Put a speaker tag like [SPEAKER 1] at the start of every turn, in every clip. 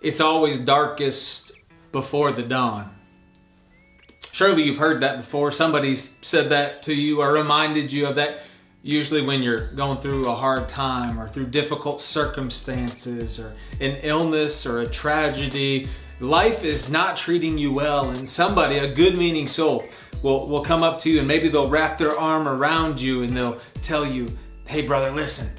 [SPEAKER 1] it's always darkest before the dawn. Surely you've heard that before. Somebody's said that to you or reminded you of that. Usually when you're going through a hard time or through difficult circumstances or an illness or a tragedy, life is not treating you well, and somebody, a good-meaning soul, will come up to you, and maybe they'll wrap their arm around you and they'll tell you, hey brother, listen,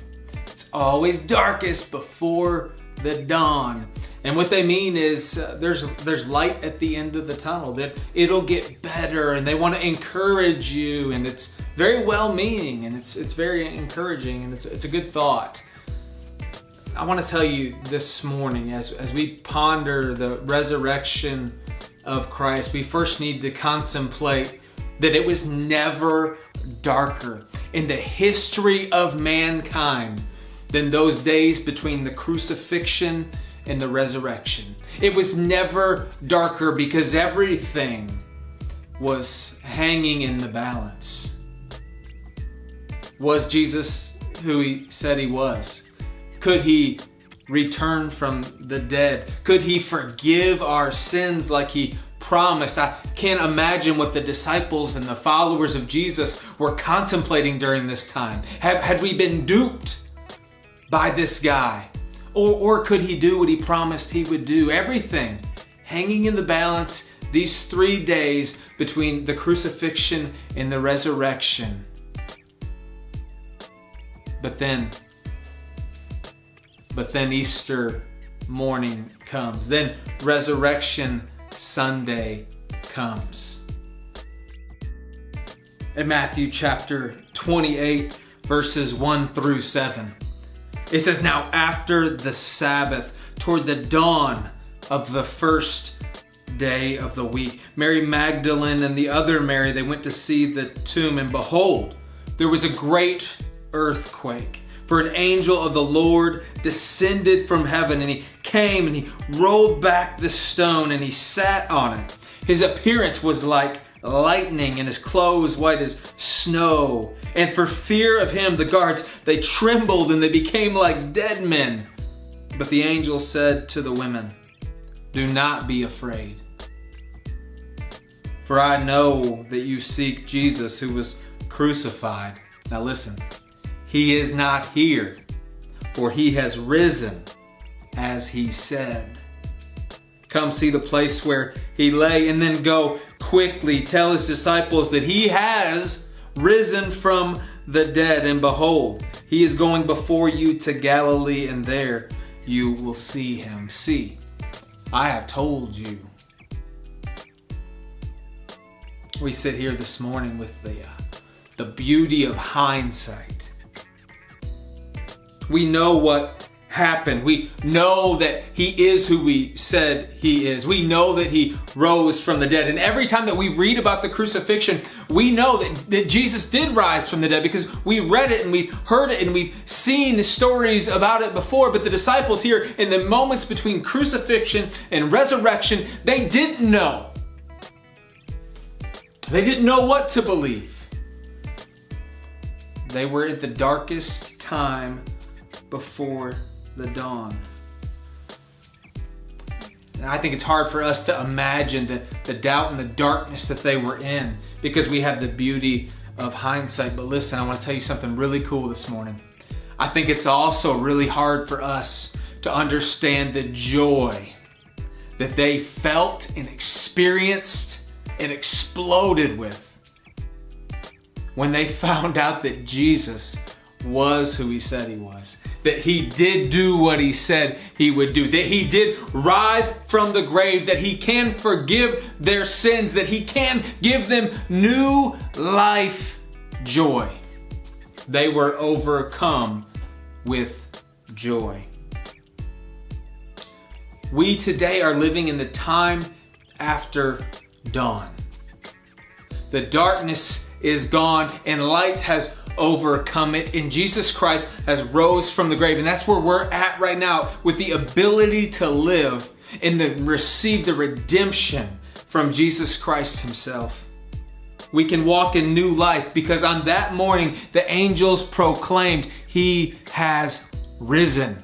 [SPEAKER 1] it's always darkest before the dawn. And what they mean is there's light at the end of the tunnel, that it'll get better, and they want to encourage you, and it's very well-meaning, and it's very encouraging, and it's a good thought. I want to tell you this morning, as we ponder the resurrection of Christ, we first need to contemplate that it was never darker in the history of mankind than those days between the crucifixion and the resurrection. It was never darker because everything was hanging in the balance. Was Jesus who he said he was? Could he return from the dead? Could he forgive our sins like he promised? I can't imagine what the disciples and the followers of Jesus were contemplating during this time. Had we been duped by this guy? Or could he do what he promised he would do? Everything hanging in the balance these 3 days between the crucifixion and the resurrection. But then Easter morning comes. Then Resurrection Sunday comes. In Matthew chapter 28, verses 1 through 7. It says, now after the Sabbath, toward the dawn of the first day of the week, Mary Magdalene and the other Mary, they went to see the tomb, and behold, there was a great earthquake. For an angel of the Lord descended from heaven, and he came and he rolled back the stone and he sat on it. His appearance was like lightning and his clothes white as snow. And for fear of him, the guards, they trembled and they became like dead men. But the angel said to the women, do not be afraid. For I know that you seek Jesus who was crucified. Now listen. He is not here, for he has risen, as he said. Come see the place where he lay, and then go quickly tell his disciples that he has risen from the dead. And behold, he is going before you to Galilee, and there you will see him. See, I have told you. We sit here this morning with the beauty of hindsight. We know what happened. We know that he is who we said he is. We know that he rose from the dead. And every time that we read about the crucifixion, we know that Jesus did rise from the dead because we read it and we heard it and we've seen the stories about it before. But the disciples here, in the moments between crucifixion and resurrection, they didn't know. They didn't know what to believe. They were at the darkest time before the dawn. And I think it's hard for us to imagine the doubt and the darkness that they were in because we have the beauty of hindsight. But listen, I want to tell you something really cool this morning. I think it's also really hard for us to understand the joy that they felt and experienced and exploded with when they found out that Jesus was who he said he was. That he did do what he said he would do. That he did rise from the grave. That he can forgive their sins. That he can give them new life joy. They were overcome with joy. We today are living in the time after dawn. The darkness is gone and light has overcome it, and Jesus Christ has rose from the grave. And that's where we're at right now, with the ability to live and receive the redemption from Jesus Christ himself. We can walk in new life because on that morning the angels proclaimed he has risen.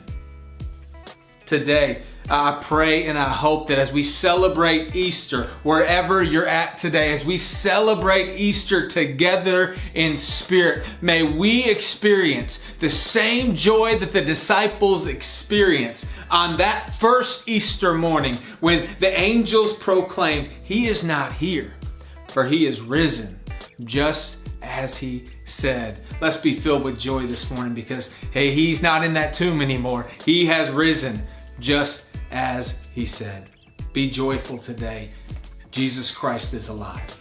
[SPEAKER 1] Today, I pray and I hope that as we celebrate Easter, wherever you're at today, as we celebrate Easter together in spirit, may we experience the same joy that the disciples experienced on that first Easter morning when the angels proclaimed, "He is not here, for He is risen, just as He said." Let's be filled with joy this morning because, hey, He's not in that tomb anymore. He has risen, just as He said. Be joyful today. Jesus Christ is alive.